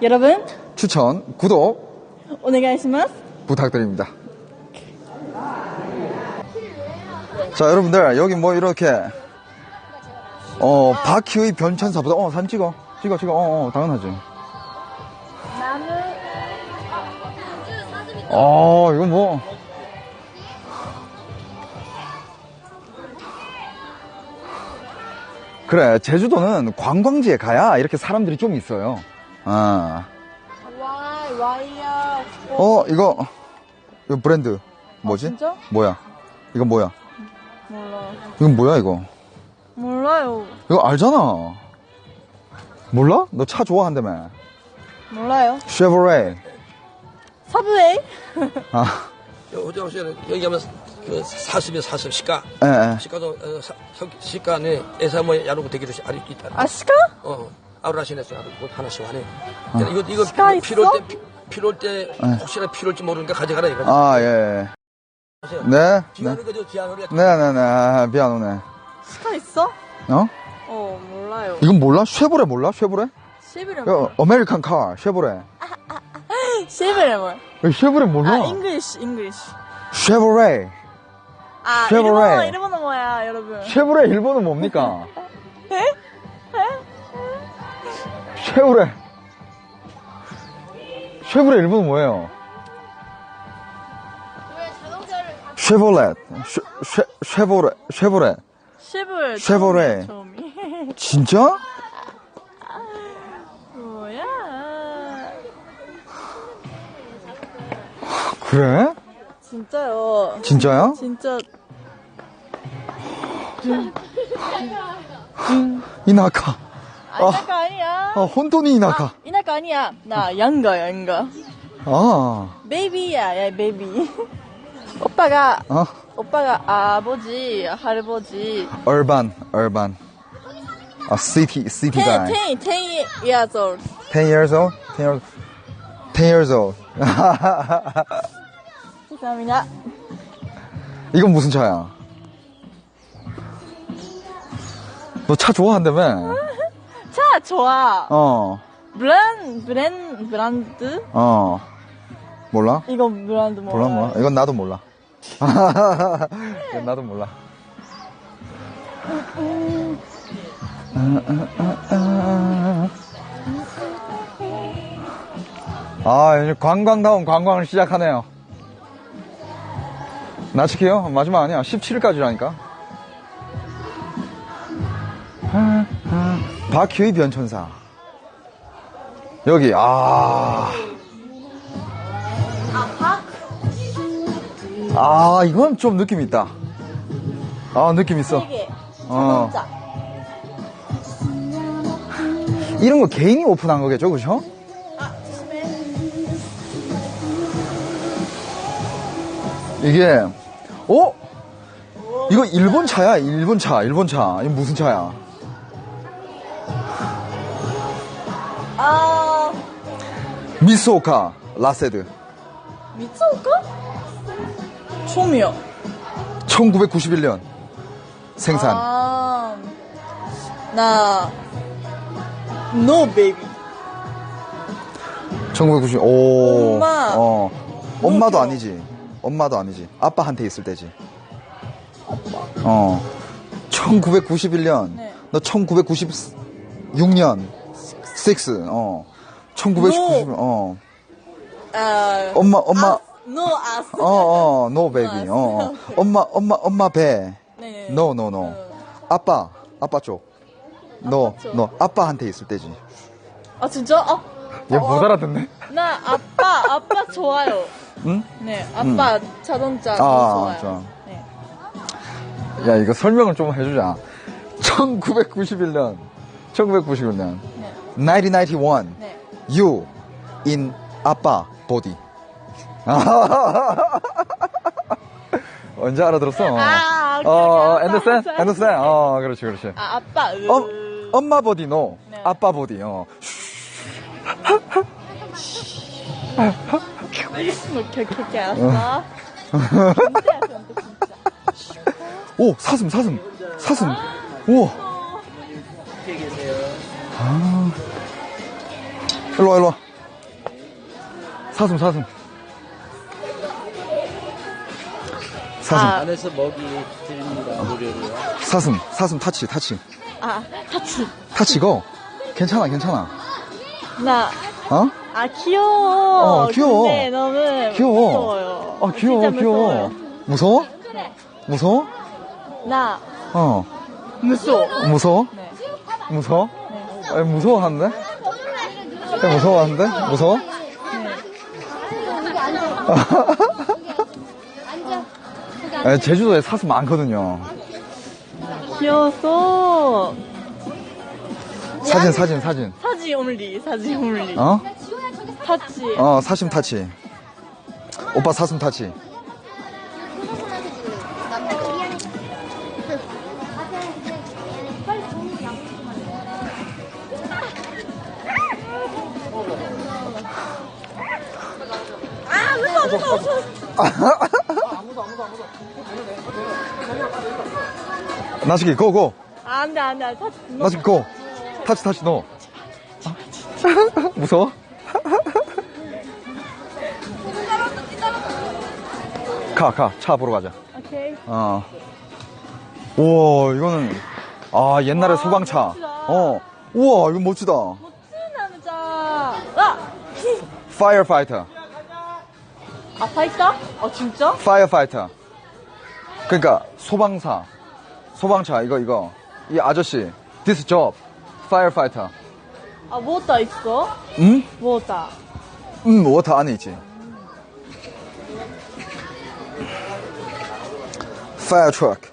여러분 추천, 구독 오네가이시마스. 부탁드립니다. 자, 여러분들 여기 뭐 이렇게 바퀴의 변천사보다 사진 찍어 당연하지. 이건 뭐 그래, 제주도는 관광지에 가야 이렇게 사람들이 좀 있어요. 이거 브랜드 뭐지? 진짜? 뭐야? 이거 뭐야? 몰라. 이건 뭐야 이거? 몰라요. 이거 알잖아. 몰라? 너 차 좋아한다며. 몰라요. 쉐보레. 서브웨이? 호정 씨는 여기 가면 그 40 시가. 예. 시가도 시가는 에사모 야루고 되기도 아리 있다. 아, 시카? 아우라시네서 하나씩 하네. 이거 시가 있어? 필요할 때 혹시나 필요할지 모르니까 가져가라 이거. 예. 네. 기아는 그저 기아놀이. 네. 미안하네. 시카 있어? 몰라요. 이건 몰라? 쉐보레 몰라? 쉐보레? 쉐브레 이거 아메리칸 카, 쉐보레. 쉐브레 뭘? 쉐보레 몰라? 잉글리시. 쉐보레. 아, 쉐보레. 일본어 뭐야, 여러분? 쉐보레 일본어 뭡니까? 쉐보레 일본어 뭐예요? 쉐보레. 쉐보레. 처음이. 진짜? 뭐야? 그래? 진짜요. 진짜야? 진짜. 이나카. 이나카 아니야. 혼돈이 이나카. 이나카 아니야. 나 양가. 베이비야, 베이비. 오빠가 아버지, 할아버지. urban. city guy. 10 years old. 10 years old? 10 years old. 감사합니다. 이건 무슨 차야? 너 차 좋아한다며? 차 좋아. 브랜드? 몰라? 이거 브랜드 몰라? 이건 나도 몰라. 이건 나도 몰라. 이제 관광다운 관광을 시작하네요. 나치키요? 마지막 아니야. 17일까지라니까. 바퀴의 변천사. 여기, 이건 좀 느낌 있다. 느낌 있어. 자동차. 이런 거 개인이 오픈한 거겠죠, 그죠? 조심해. 이게, 이거 일본 차야, 일본 차. 이거 무슨 차야? 미소카, 라세드. 미츠오카? 처음이야. 1991년 생산. No baby. 1990. 엄마. 엄마도 아니지. 아빠한테 있을 때지. 1991년. 네. 너 1996년. 6. 1990. 엄마. no baby. 엄마 배. 네. No. 아빠 쪽. no. 아빠한테 있을 때지. 진짜? 얘 못 알아듣네. 나 아빠 좋아요. 응? 네, 아빠 자동차 좋아요. 좋아. 네. 야, 이거 설명을 좀 해주자. 1991년. 네. 1991. 네. You in 아빠 body. 언제 알아들었어? understand? 그렇지. 아빠. 엄마 body no. 네. 아빠 body. 이렇게 알았어. 진짜. 오, 사슴. 우와. 일로와. 사슴. 사슴. 안에서 먹이 드립니다. 무료로요. 사슴 타치. 아, 타치. 타치고. 괜찮아. 나, 어? 아, 귀여워. 귀여워. 근데 너무 귀여워. 무서워요. 아, 귀여워. 진짜 무서워요. 무서워? 네. 무서워? 나, 어. 무서워. 무서워? 네. 무서워? 네. 아니, 무서워하는데? 무서워하는데? 무서워? 아니, 제주도에 사슴 많거든요. 귀여웠어. 사진. 사진 올리. 어? 타치. 사슴 타치. 오빠 사슴 타치. 무서워. 나스키, 고. 안 돼. 타치. 나스키, 고. 타치, 너. 무서워? 차 보러 가자. 오케이. 우와, 이거는, 옛날에 소방차. 우와, 이거 멋지다. 멋진 남자. 아! Firefighter. 아, 파이터? 진짜? Firefighter. 그러니까, 소방차, 이거. 이 아저씨, this job, firefighter. 아, 뭐다 있어? 응? 뭐다? 워터 안에 있지. Fire truck.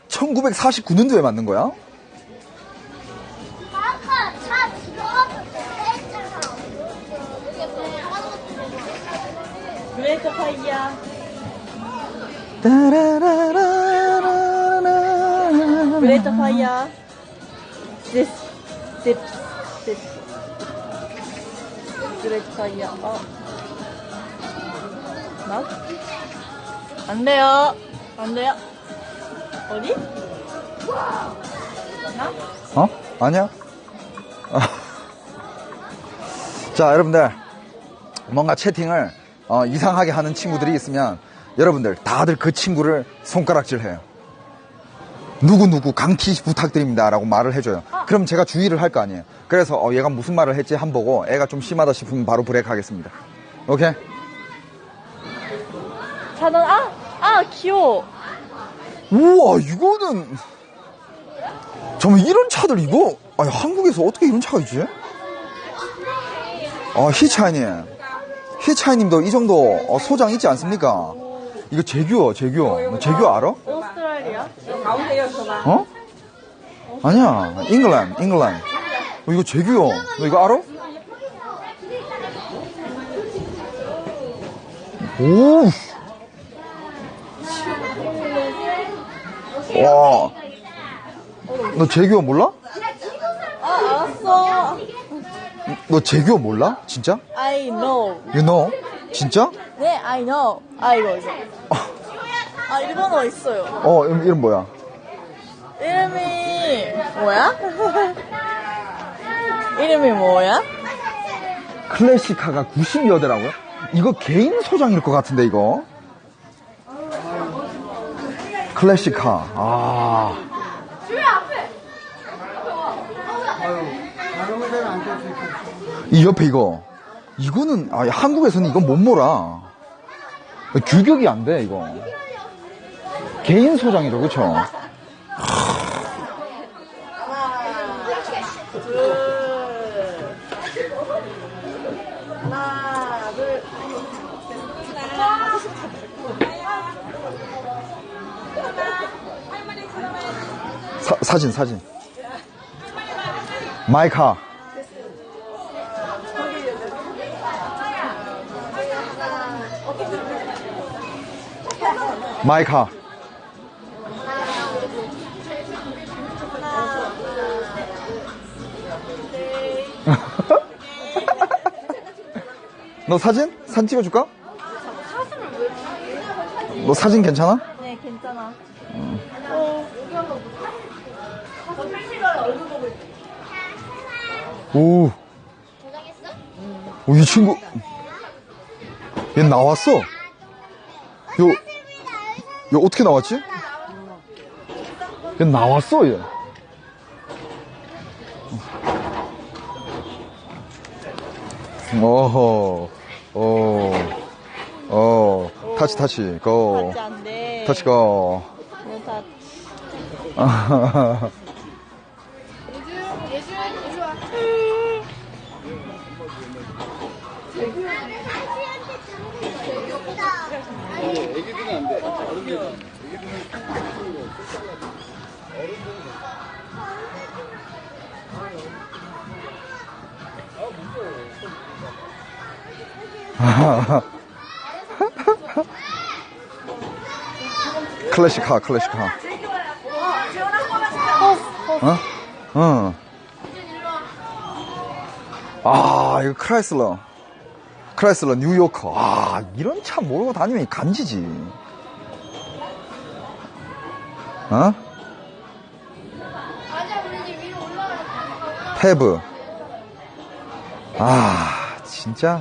1949년도에 만든 거야? 그레이트 파이야. 그레이트 파이야. This. 그레이트 파이야. 나? 안 돼요. 어디? 나? 아니야? 자, 여러분들. 뭔가 채팅을 이상하게 하는 친구들이 있으면 여러분들 다들 그 친구를 손가락질해요. 누구 강티 부탁드립니다 라고 말을 해줘요. 그럼 제가 주의를 할 거 아니에요. 그래서 얘가 무슨 말을 했지 한 보고 애가 좀 심하다 싶으면 바로 브레이크 하겠습니다. 오케이? 차는 귀여워. 우와, 이거는 정말 이런 차들 이거 한국에서 어떻게 이런 차가 있지? 히차이님도 이 정도 소장 있지 않습니까? 이거 제규어 알아? 오스트레일리아? 어? 아니야, 잉글랜드. 이거 제규어. 너 이거 알아? 오. 와. 너 제규어 몰라? 알았어. 너 제규어 몰라? 진짜? I know. You know? 진짜? 네, I know. 이거. 일본어 있어요. 이름 뭐야? 이름이 뭐야? 클래시카가 90여 대라고요? 이거 개인 소장일 것 같은데, 이거. 클래시카. 이 옆에 이거는 한국에서는 이건 못 몰아. 규격이 안 돼, 이거. 개인 소장이죠, 그쵸? 하나, 둘. 사진. 마이카. 마이카. 너 사진 찍어줄까? 너 사진 괜찮아? 네, 괜찮아. 오, 이 친구. 얘 나왔어. 요 어떻게 나왔지? 얘 나왔어, 얘. 오호, 타치, 고. 타치 안 돼. 타치, 고. 너 타치. 클래식카. 어? 응. 아, 이거 크라이슬러 뉴요커. 아, 이런 차 모르고 다니면 간지지. 어? 페브. 아, 진짜.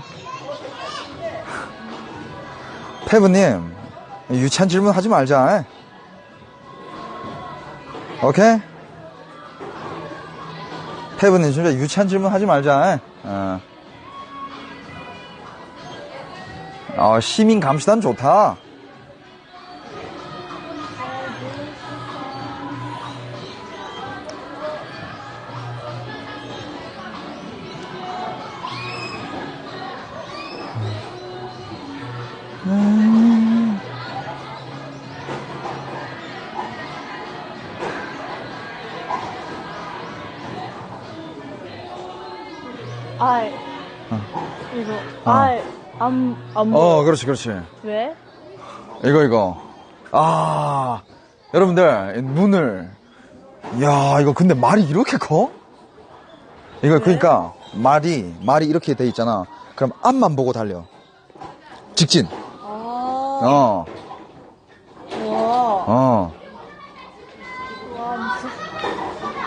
페브님, 유치한 질문 하지 말자. 오케이? 페브님, 진짜 유치한 질문 하지 말자. 시민 감시단 좋다. 아이. 이거. 아이. 안 보여. 그렇지. 왜? 이거. 아, 여러분들, 눈을. 야, 이거 근데 말이 이렇게 커? 이거, 그러니까, 말이 이렇게 돼 있잖아. 그럼 앞만 보고 달려. 직진. 아. 와.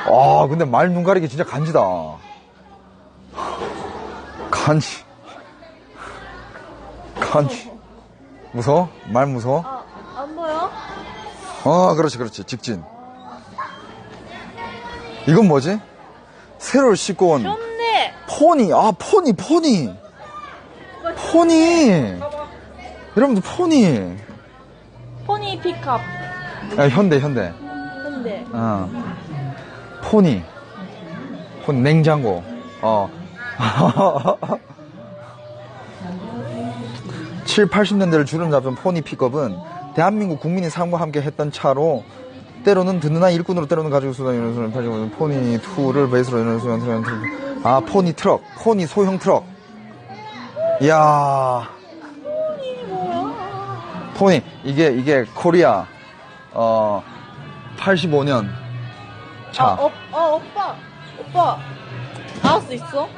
무슨. 근데 말 눈 가리기 진짜 간지다. 간지. 무서워? 말 무서워? 안 보여? 그렇지. 직진. 이건 뭐지? 새로 싣고 온 좋네. 포니. 포니. 여러분들, 포니. 포니 픽업. 현대. 근데. 포니. 냉장고. 7, 80년대를 주름 잡은 포니 픽업은 대한민국 국민이 삶과 함께 했던 차로 때로는 든든한 일꾼으로 때로는 가지고 수다니는 포니 2를 베이스로 하는 포니 트럭, 포니 소형 트럭. 이야. 포니 이게 코리아 85년 차. 오빠. 나올 수 있어?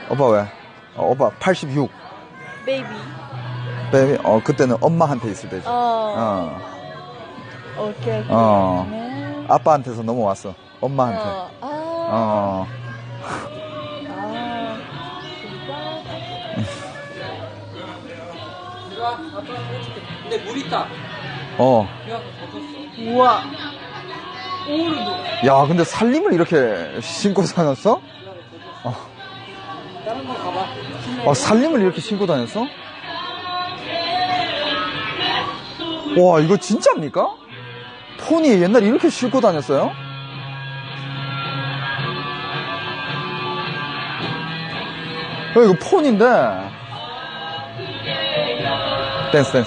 오빠 왜? 오빠 86. 베이비. 그때는 엄마한테 있을 때지. 오케이. 네. 아빠한테서 넘어왔어. 엄마한테. 근데 물 있다. 우와. 오르도. 야, 근데 살림을 이렇게 신고 다녔어? 다른 거 가봐. 살림을 이렇게 신고 다녔어? 와, 이거 진짜입니까? 포니 옛날에 이렇게 신고 다녔어요? 이거 폰인데. 댄스.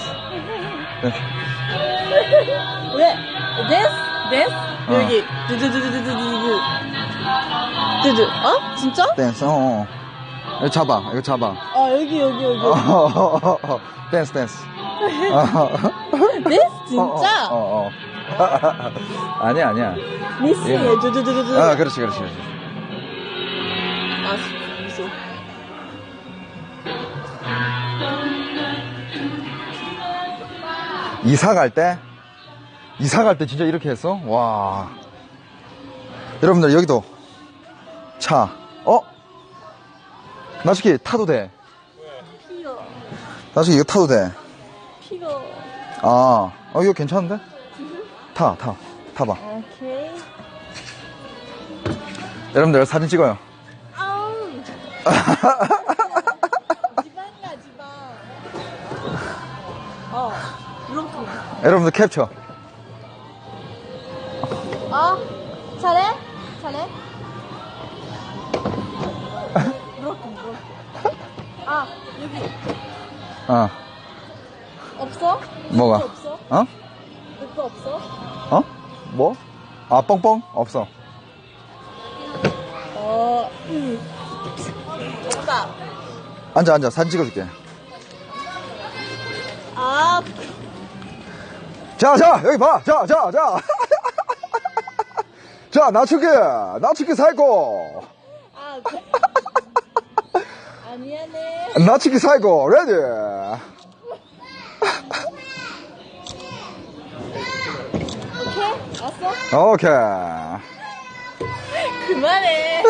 왜? 댄스? 여기. 두두두두두두두. 진짜? 댄스, 이거 잡아. 여기. 댄스. 댄스? 진짜? 아니야. 미스해. 두두두두두. 그렇지. 무서워. 이사 갈 때 진짜 이렇게 했어? 와. 여러분들, 여기도 차. 나츠키 타도 돼. 나중에 이거 타도 돼. 피고. 이거 괜찮은데? 타봐. 오케이. 여러분들 사진 찍어요. 아우. 지방이야, 지방. 이렇게. 여러분들 캡처. 잘해? 이렇게. 여기. 없어? 뭐가? 없어? 그거 없어? 뭐? 뻥뻥? 없어. 없다. 앉아. 사진 찍어줄게. 자, 여기 봐. 자. 자, 나츠키 사이코. 미안해. 나츠키 사이코, 레디. 오케이? 왔어? 오케이. 그만해.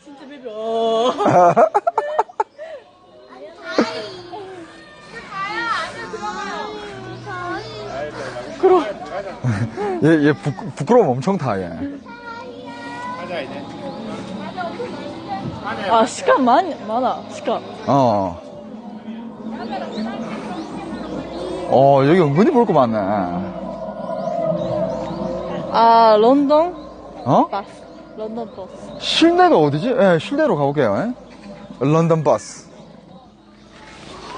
진짜 비벼. 얘 부끄러움 엄청 타, 얘. 시간 많아, 시간. 여기 은근히 볼 거 많네. 런던? 어? 버스. 런던 버스. 실내가 어디지? 실내로 가볼게요. 런던 버스.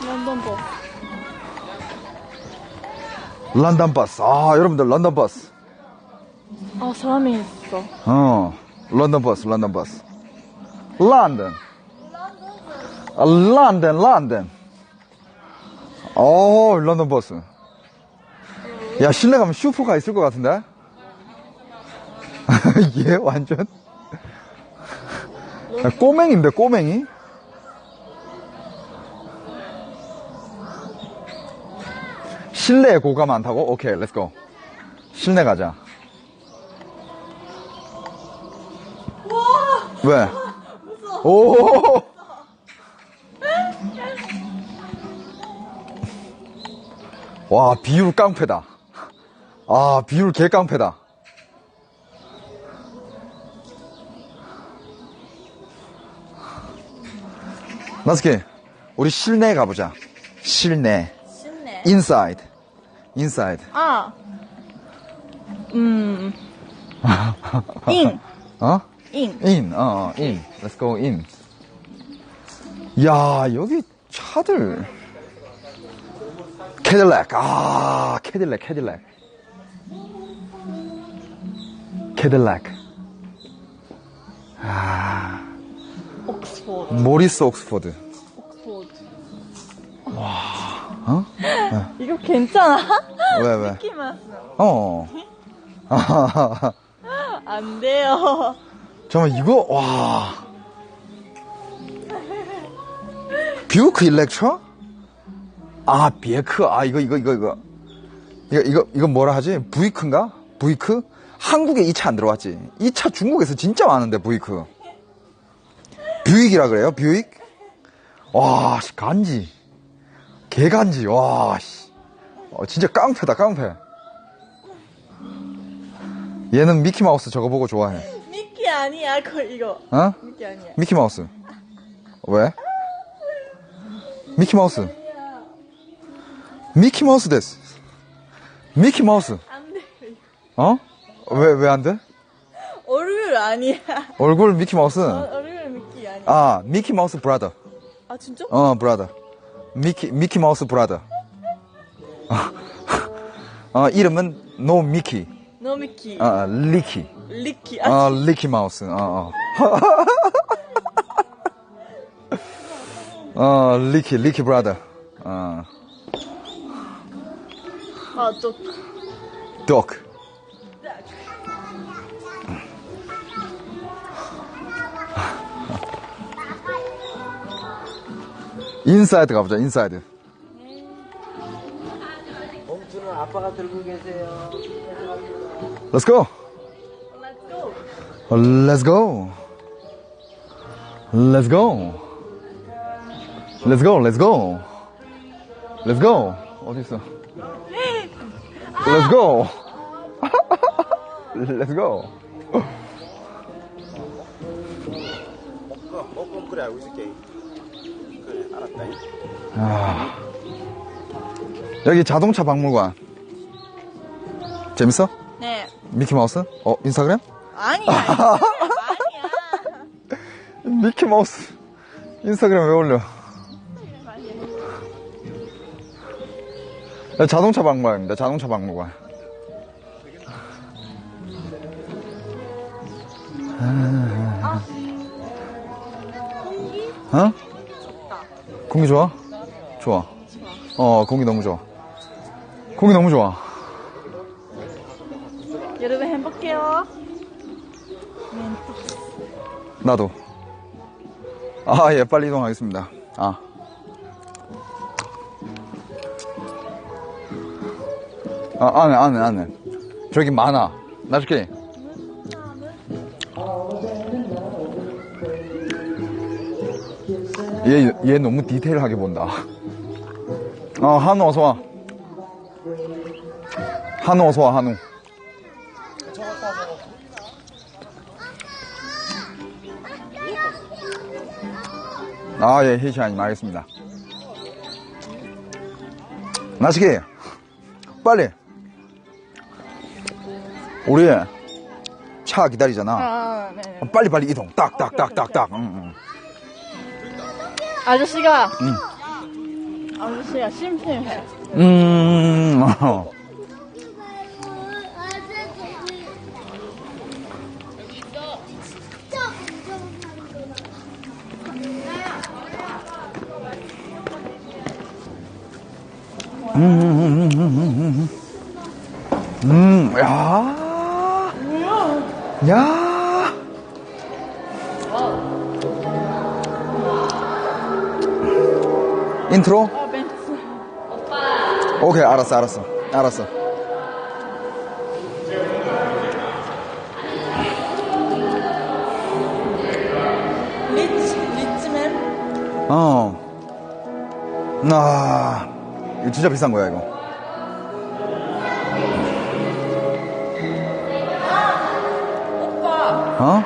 런던 버스. 런던 버스. 여러분들, 런던 버스. 사람이 있어. 런던 버스. 런던. 런던 버스. 야, 실내 가면 슈퍼가 있을 것 같은데? 얘 완전. 꼬맹인데, 꼬맹이? 실내에 고가 많다고? 오케이, 렛츠고. 실내 가자. 왜? 오! 와, 비율 깡패다. 비율 개 깡패다. 나스키, 우리 실내에 가보자. 실내. inside. in. in. Let's go in. 야, 여기 차들. 캐딜렉. 캐딜렉. 옥스포드. 모리스 옥스포드. 이거 괜찮아? 왜? 미키마스. 안 돼요. 잠깐만, 이거, 와. 뷰크 일렉트로? 비에크. 이거 뭐라 하지? 부이크인가? 부이크? 한국에 이 차 안 들어왔지? 이 차 중국에서 진짜 많은데, 부이크. 뷰익이라 그래요? 뷰익? 와, 간지. 개간지. 와, 진짜 깡패다, 깡패. 얘는 미키마우스 저거 보고 좋아해. 미키 아니야, 이거. 미키 아니야. 미키마우스. 왜? 미키마우스. 미키마우스 데스. 미키마우스. 안 돼. 왜 안 돼? 얼굴 아니야. 얼굴 미키마우스. 얼굴 미키 아니야. 미키마우스 브라더. 진짜? 브라더. 미키마우스 브라더. 이름은 노 미키. 노 미키. 리키. 리키. 리키 마우스. 리키 브라더. 독. 인사이드 가보자, 인사이드. 봉투는 아빠가 들고 계세요. Let's go. Let's Let's go. go. Let's go. Let's go. Let's go. Let's go. 어디 있어? Let's go. Let's go. 먹고 그래 알고 있을게. 그래 알았다. 아, 여기 자동차 박물관. 재밌어? 네. 미키마우스? 인스타그램? 아니야. 아니야. 미키마우스. 인스타그램 왜 올려? 야, 자동차 박물관입니다. 자동차 박물관. 공기 어? 좋다. 공기 좋아? 좋아. 공기 너무 좋아. 공기 너무 좋아. 여러분 행복해요. 나도. 아, 예, 빨리 이동하겠습니다. 안에. 저기 많아. 나줄게. 얘 너무 디테일하게 본다. 한우 어서와. 한우 어서와, 한우. 예, 희시아님, 알겠습니다. 나시기, 빨리. 우리 차 기다리잖아. 네네. 빨리 이동. 딱. 아저씨가 심심해. 야. 인트로? 벤츠. 오케이, 알았어. 리치맨. 이거 진짜 비싼 거야, 이거. 오빠.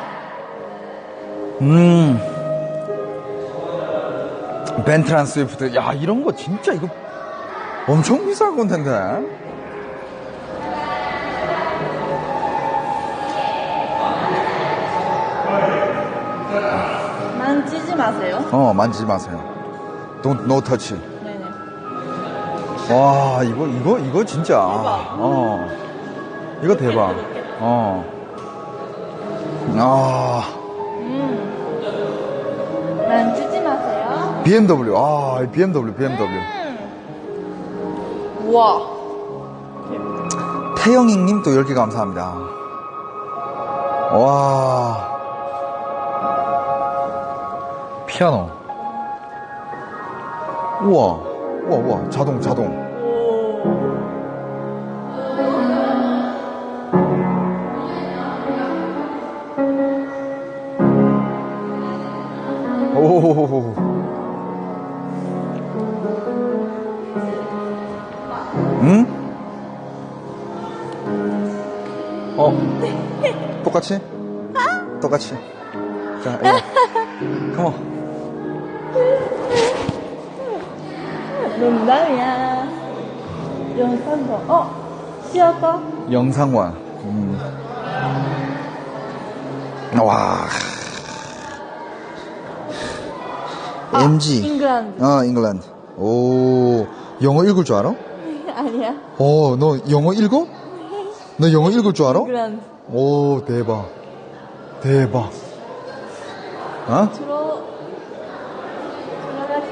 벤트란 스위프트. 야, 이런 거 진짜 이거 엄청 비싼 건텐데. 만지지 마세요. 만지지 마세요. No touch. 네네. 와, 이거 진짜. 이거 대박. 만지지 마세요. BMW. BMW. 우와. 태영익님 또 10개 감사합니다. 와. 피아노. 우와. 자동. 오. 응? 똑같이? 자, 이거. 컴온. 농담이야. 영상도. 시어터? 영상관. 와. MG. 잉글랜드. 잉글랜드. 오, 영어 읽을 줄 알아? 아니야. 너 영어 읽어? 너 영어 읽을 줄 알아? 잉글랜드. 오, 대박. 들어가지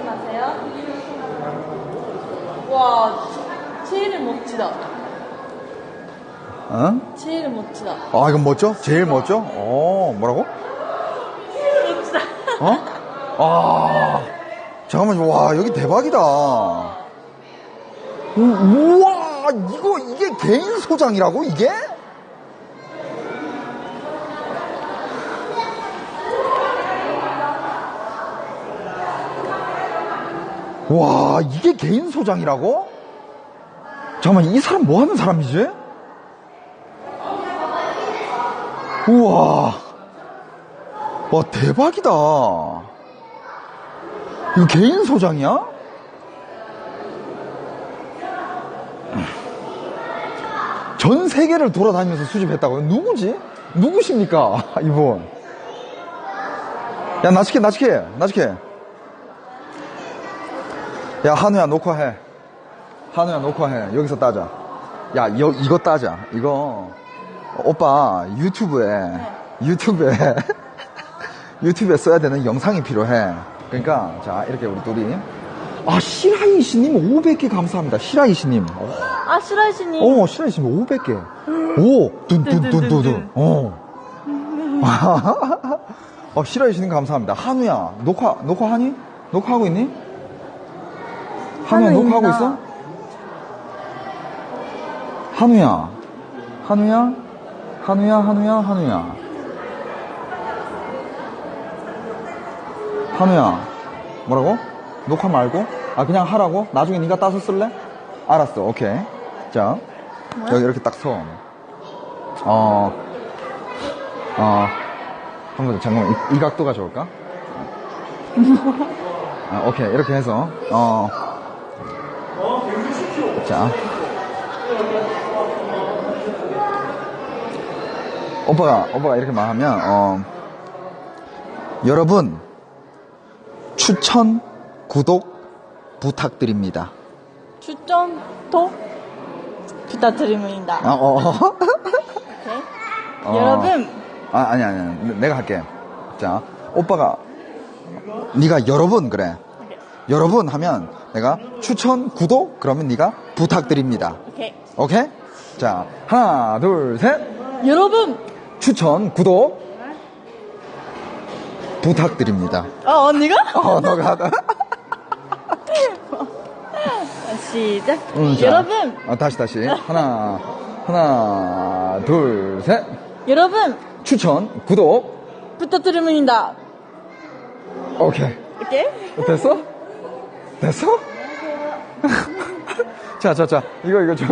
마세요. 와, 제일 멋지다. 제일 멋지다. 이건 멋져? 제일 멋져? 뭐라고? 멋지다. 잠깐만, 와, 여기 대박이다. 우와, 이게 개인 소장이라고, 이게? 와, 이게 개인 소장이라고? 잠깐만, 이 사람 뭐 하는 사람이지? 우와. 와, 대박이다. 이거 개인 소장이야? 전 세계를 돌아다니면서 수집했다고요? 누구지? 누구십니까? 이분. 야, 나치게. 야, 한우야, 녹화해. 여기서 따자. 야, 이거 따자. 이거, 오빠, 유튜브에 써야 되는 영상이 필요해. 그러니까, 자, 이렇게 우리 둘이. 아, 시라이시님 500개 감사합니다. 시라이시님. 아, 시라이시님. 시라이시님 500개. 오, 둔. 시라이시님 감사합니다. 한우야, 녹화하니? 녹화하고 있니? 한우야, 한우 녹화하고 있나? 있어? 한우야. 한우야, 뭐라고? 녹화 말고? 아, 그냥 하라고? 나중에 네가 따서 쓸래? 알았어, 오케이. 자, 여기 이렇게 딱 서. 한번 잠깐만, 이 각도가 좋을까? 오케이, 이렇게 해서, 자. 오빠가 이렇게 말하면, 여러분, 추천, 구독 부탁드립니다. 추천도 부탁드립니다. 오케이. 여러분. 아니야. 내가 할게. 자, 오빠가, 네가 여러분, 그래. 오케이. 여러분 하면 내가 추천, 구독, 그러면 네가 부탁드립니다. 오케이? 자, 하나, 둘, 셋. 여러분. 추천, 구독, 부탁드립니다. 언니가? 너가 하다. 시작. 자. 여러분. 다시. 하나, 둘, 셋. 여러분. 추천, 구독, 부탁드립니다. 오케이. 오케이? 됐어? 자. 이거 저.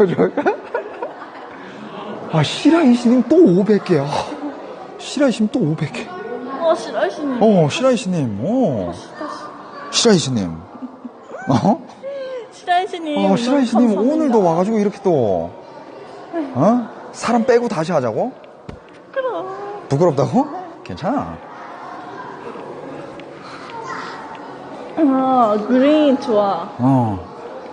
아, 시라이시님 또 500개. 시라이시님 또 500개. 시라이시님. 시라이시님. 시라이시님. 시라이시님. 시라이시님 너무 감사합니다. 오늘도 와가지고 이렇게 또, 사람 빼고 다시 하자고? 부끄럽다고? 괜찮아. 그린 좋아.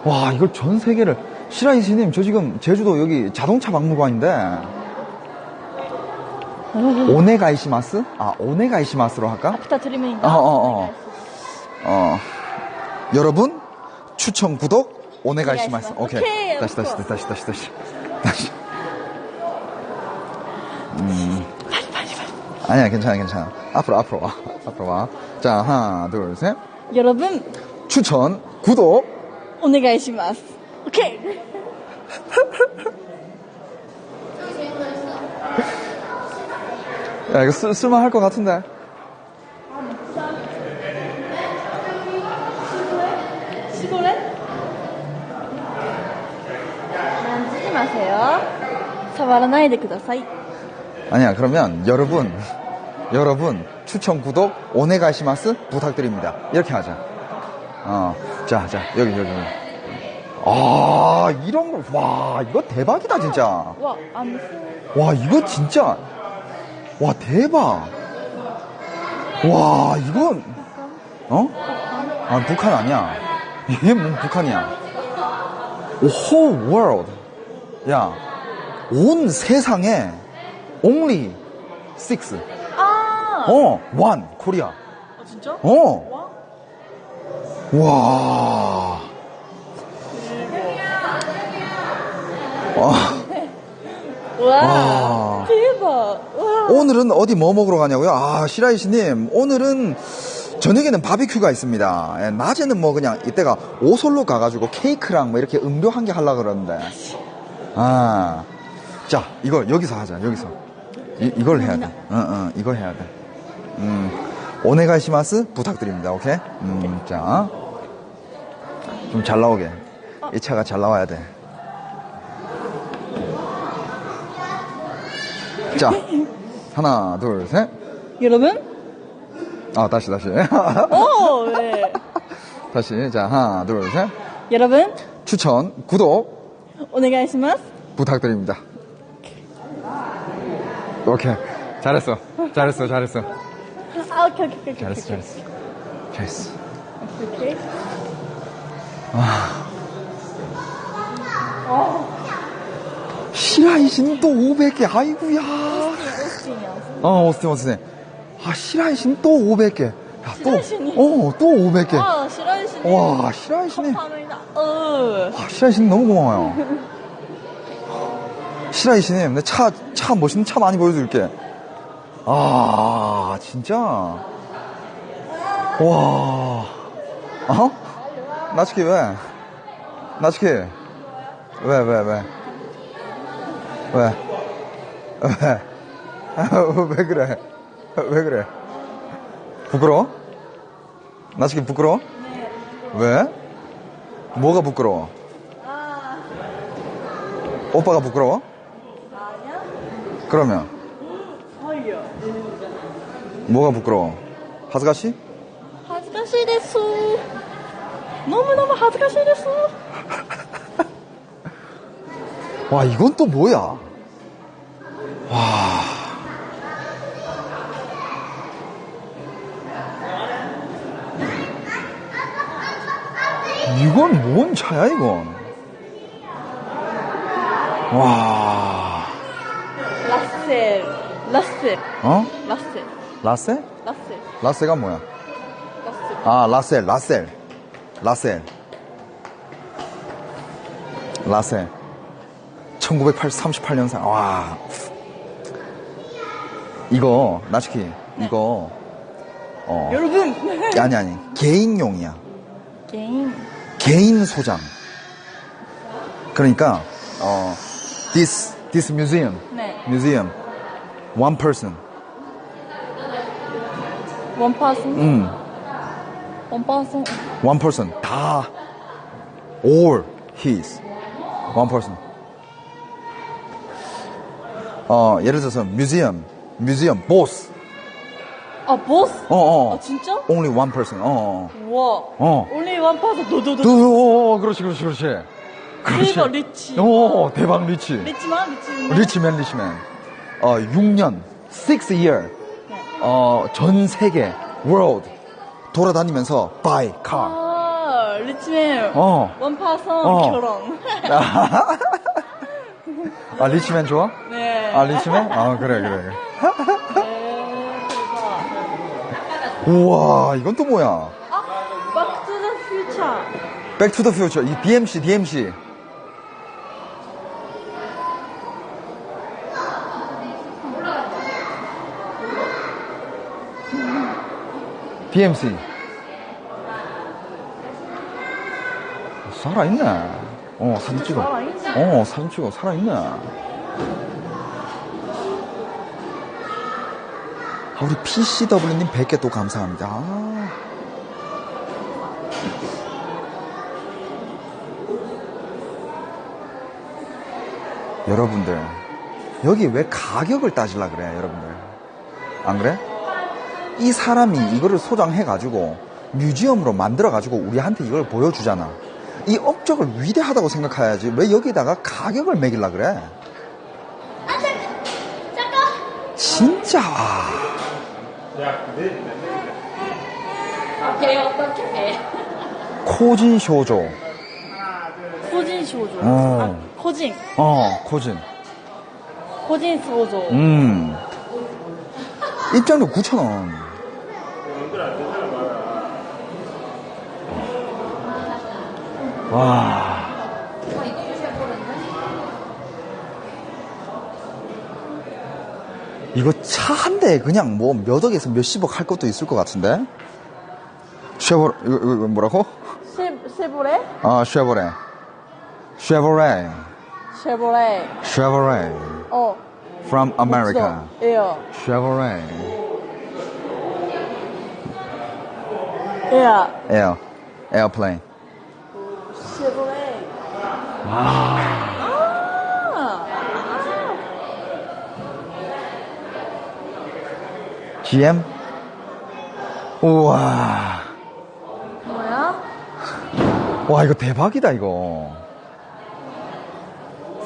와, 이걸 전 세계를. 시라이시님, 저 지금 제주도 여기 자동차 박물관인데. 오네가이시마스? 오네가이시마스로 할까? 부탁드립니다. 여러분, 추천, 구독, 오네가이시마스. 오케이. 오케이, 다시. 아니야, 괜찮아. 앞으로 와. 자, 하나, 둘, 셋. 여러분, 추천, 구독. 오네가이시마스. 오케이. 야, 이거 쓸만할 것 같은데. 시골에? 만지지 마세요. 触らないでください. 아니야, 그러면 여러분, 추천, 구독, 오네가시마스 부탁드립니다. 이렇게 하자. 자, 여기. 이런 거, 와, 이거 대박이다, 진짜. 와, 안 무서워. 와, 이거 진짜. 와, 대박. 와, 이건. 북한 아니야. 이게 뭔 북한이야. whole world. 야, 온 세상에 only 6. one, 코리아. 진짜? 와. 와, 대박. 와. 오늘은 어디 뭐 먹으러 가냐고요? 시라이시님, 오늘은 저녁에는 바비큐가 있습니다. 낮에는 뭐 그냥 이때가 오솔로 가가지고 케이크랑 뭐 이렇게 음료 한 개 하려고 그러는데. 자, 이걸 여기서 하자, 여기서. 이걸 해야 돼. 이걸 해야 돼. 오네가시마스 부탁드립니다, 오케이? 자. 좀 잘 나오게. 이 차가 잘 나와야 돼. 자, 하나, 둘, 셋. 여러분? 다시. 오, 네. 다시. 자, 하나, 둘, 셋. 여러분, 추천, 구독 오네가이시마스. 부탁드립니다. 오케이. 잘했어. 아, 오케이. 잘했어. 오케이. 시라이신 또 500개. 아이구야. 오스틴이야. 오스틴. 시라이신 또 500개. 야, 시라이신이? 또 500개. 아, 시라이시네. 와, 시라이신이. 감사합니다. 시라이신 너무 고마워요. 시라이신님, 내 차 멋있는 차 많이 보여줄게. 진짜. 와. 나츠키 왜? 나츠키. 왜? 왜 그래? 부끄러워? 나츠키 부끄러워? 네. 왜? 뭐가 부끄러워? 오빠가 부끄러워? 아니야? 그러면 헐요. 뭐가 부끄러워? 하즈가시? 恥ずかしいです。너무너무恥ずかしいです。 와, 이건 또 뭐야? 와. 이건 뭔 차야, 이건? 와. 라셀. 어? 라셀. 라세? 라셀. 라세가 뭐야? 라셀. 라세. 1938년생. 와. 이거, 나츠키, 이거, 여러분. 아니. 개인용이야. 개인 소장. 그러니까, this museum. 네. museum. one person. 원파슨. 원파슨. one person. 다, all his. one person. 예를 들어서 museum, boss. 아, 보스? 어. 아, 진짜? only one person. 우와. 어. only one person. 노도도. 그렇지. 대박, 리치. 대박 리치. 리치만. 6년, 6 year. 네. 전 세계, world. 돌아다니면서 buy car. 리치맨. 원파선 결혼. 리치맨 좋아? 네. 리치맨? 그래. 네, 대박. 우와, 이건 또 뭐야? Back to the Future. Back to the Future. 이 DMC. DMC. 살아있네. 사진 찍어. 살아있네. 사진 찍어. 살아있네. 우리 PCW님 100개 또 감사합니다. 여러분들, 여기 왜 가격을 따지려 그래, 여러분들? 안 그래? 이 사람이 이거를 소장해가지고 뮤지엄으로 만들어가지고 우리한테 이걸 보여주잖아. 이 업적을 위대하다고 생각해야지 왜 여기다가 가격을 매길라 그래? 진짜. 어떻게? 코진 쇼조. 코진 쇼조. 코진. 코진. 코진 소조. 입장료 9,000원. 와. 이거 차 한 대에 그냥 뭐 몇 억에서 몇십억 할 것도 있을 것 같은데? 이거 뭐라고? 쉐보레? 쉐보레. From America. 에어. Chevrolet. 에어. Airplane. 쉐보레. 아, GM? 우와. 뭐야? 와, 이거 대박이다, 이거.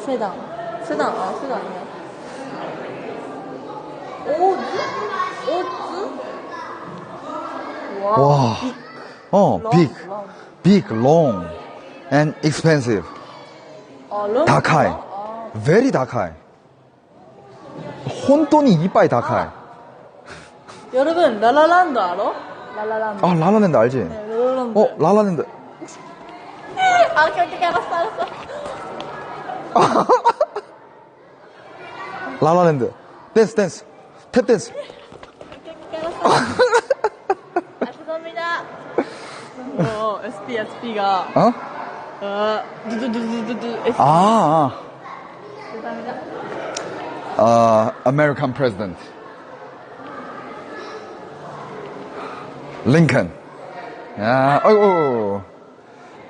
세단. 세단이야. 오즈? 와. big, big, long, and expensive. 다카이. very 다카이. 혼돈이 이빠이 다카이. 여러분, 라라랜드 알아? 라라랜드. 아, 라라랜드 알지? 네, 라라랜드. 라라랜드. 아, 오케이, 알았어. 라라랜드. 댄스. 탭 댄스. 오케이, 알았어. 아, 죄송합니다. SP가, 어? 두두두두두, SP. 죄송합니다. American president. 링컨. 야, 아이고.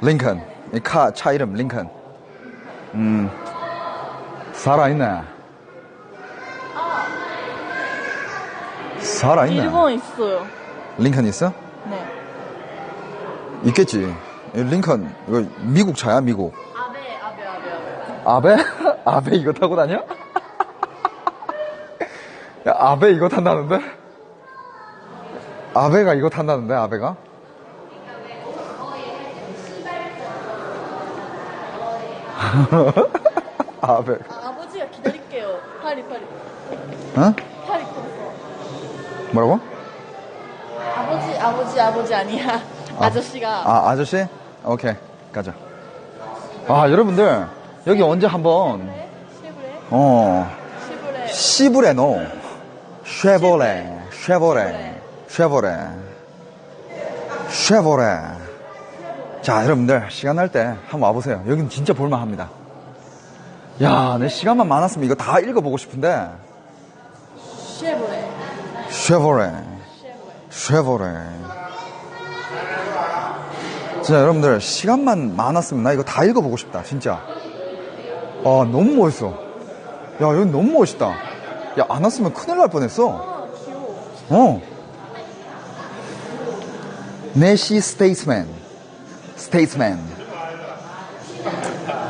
링컨. 이 차 이름 링컨. 살아있네. 살아있네. 일본 있어요. 링컨 있어? 네. 있겠지. 이 링컨, 이거 미국 차야, 미국. 아베. 아베? 아베 이거 타고 다녀? 야, 아베 이거 탄다는데? 아베가 이거 탄다는데, 아베가? 아베. 아버지가 기다릴게요. 파리. 어? 파리 컸어. 뭐라고? 아버지 아니야. 아저씨가. 아저씨? 오케이, 가자. 아, 여러분들, 여기 언제 한번, 시브레. 시브레노, 쉐보레. 자, 여러분들, 시간 날 때 한번 와보세요. 여긴 진짜 볼만합니다. 야, 내 시간만 많았으면 이거 다 읽어보고 싶은데. 쉐보레. 진짜 여러분들, 시간만 많았으면 나 이거 다 읽어보고 싶다, 진짜. 너무 멋있어. 야, 여기 너무 멋있다. 야, 안 왔으면 큰일 날 뻔했어. 귀여워. 내시 스테이트맨.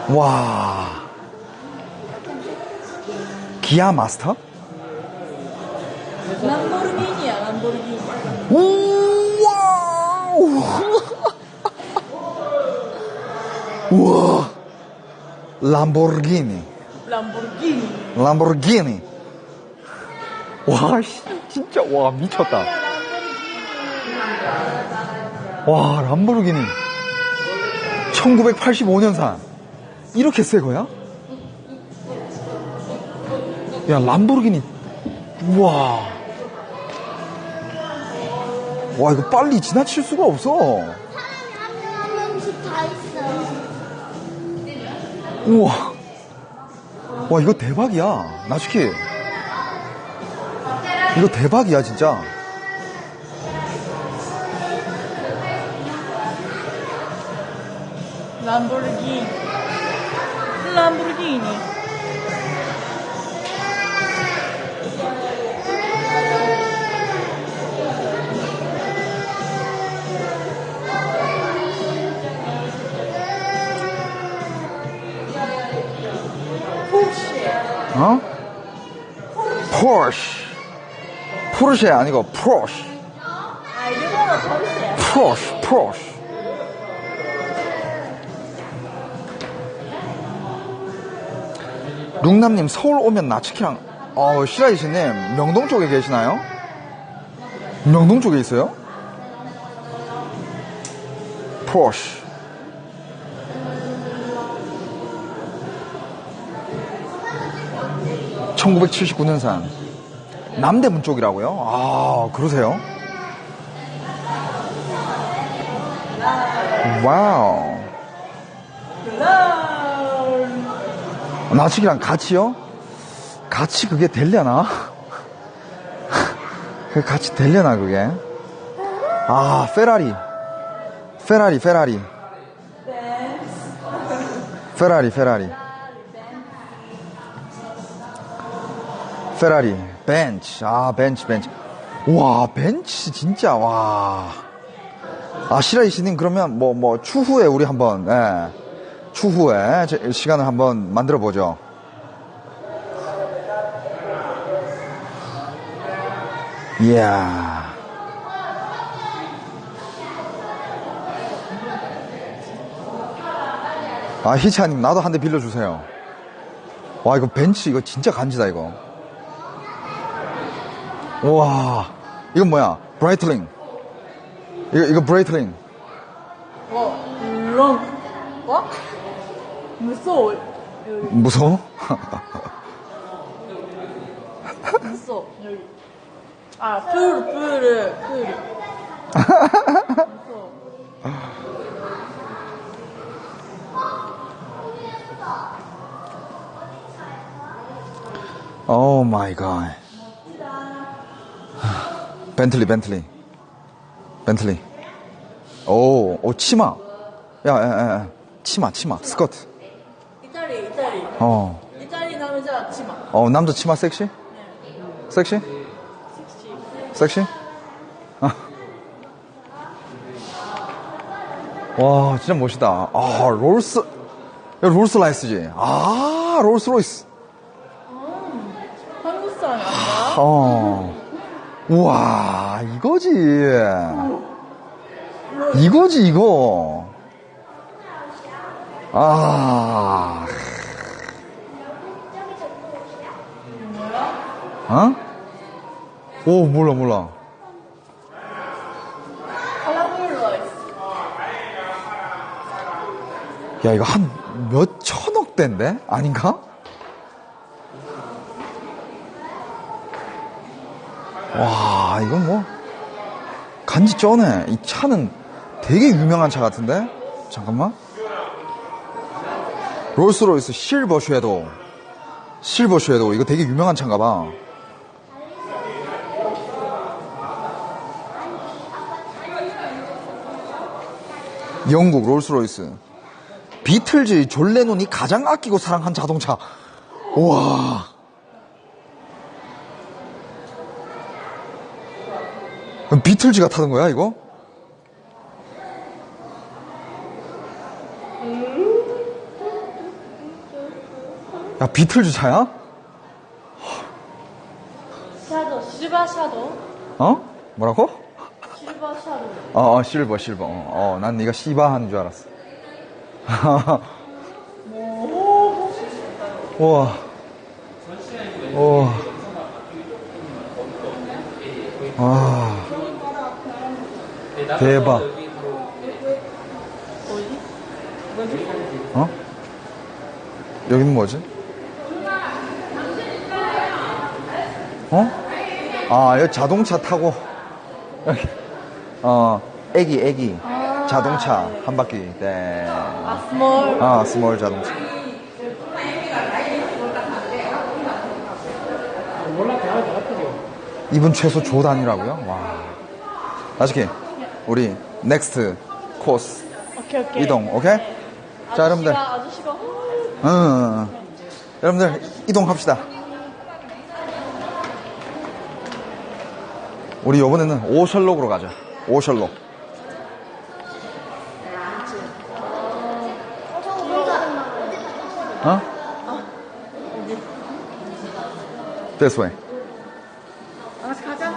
와. 기아 마스터? 람보르기니야, 람보르기니. 우와. 람보르기니. 와, 진짜, 와, 미쳤다. 와, 람보르기니. 1985년산. 이렇게 새 거야? 야, 람보르기니. 우와. 와, 이거 빨리 지나칠 수가 없어. 한 명씩 다 있어. 우와. 와, 이거 대박이야. 나츠키. 이거 대박이야, 진짜. 람보르기니. 어? 포르쉐 아니고 포르쉐. 아, 일본어 포르쉐야. 포르쉐. 룽남님, 서울 오면 나츠키랑, 시라이시님, 명동 쪽에 계시나요? 명동 쪽에 있어요? 포르쉐. (1979년산) 남대문 쪽이라고요? 아, 그러세요? 와우. 나츠키랑 같이요? 같이 그게 되려나? 그 같이 되려나, 그게? 아, 페라리. 페라리, 벤츠. 벤츠. 와, 벤츠, 진짜, 와. 시라이 씨님, 그러면, 추후에 우리 한번, 추후에 시간을 한번 만들어 보죠. 이야. 희차님, 나도 한 대 빌려주세요. 와, 이거 벤츠, 이거 진짜 간지다, 이거. 와, 이건 뭐야? 브라이틀링. 이거 브라이틀링. 물론. 뭐? 무서워. 여기. 무서워? 무서워. 여기. 풀. 무서워. 오 마이 갓. 벤틀리. 오, 치마. 야. 치마, 스커트. 이탈리. 이탈리 남자 치마. 남자 치마 섹시? 섹시? 와, 진짜 멋있다. 롤스 라이스지. 롤스로이스. 한국 사람 아닌가? 우와, 이거지, 이거. 오, 몰라. 야, 이거 한 몇 천억 대인데? 아닌가? 와, 이건 간지 쩌네. 이 차는 되게 유명한 차 같은데? 잠깐만. 롤스로이스 실버 섀도우. 이거 되게 유명한 차인가 봐. 영국 롤스로이스. 비틀즈 존 레논이 가장 아끼고 사랑한 자동차. 우와. 그럼 비틀즈가 타는 거야, 이거? 야, 비틀즈 차야? 실버 샤도우. 뭐라고? 실버 샤도우. 실버. 난 네가 시바 하는 줄 알았어. 우와. 대박. 여기는 뭐지? 여기 자동차 타고, 애기. 자동차, 한 바퀴, 네. 스몰. 스몰 자동차. 이분 최소 조 단위라고요? 와. 나중에, 우리, 넥스트 코스. 오케이. 이동, 오케이? 자, 여러분들. 아저씨가. 여러분들, 이동합시다. 우리 요번에는 오셜록으로 가자. 오셜록. This way. 가자.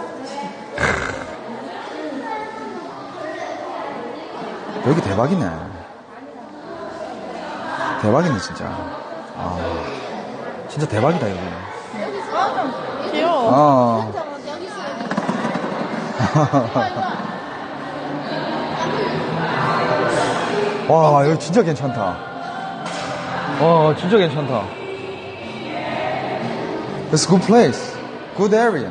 여기 대박이네. 진짜. 진짜 대박이다, 여기. 귀여워. 와, 여기 진짜 괜찮다. 진짜 괜찮다. It's a good place. Good area.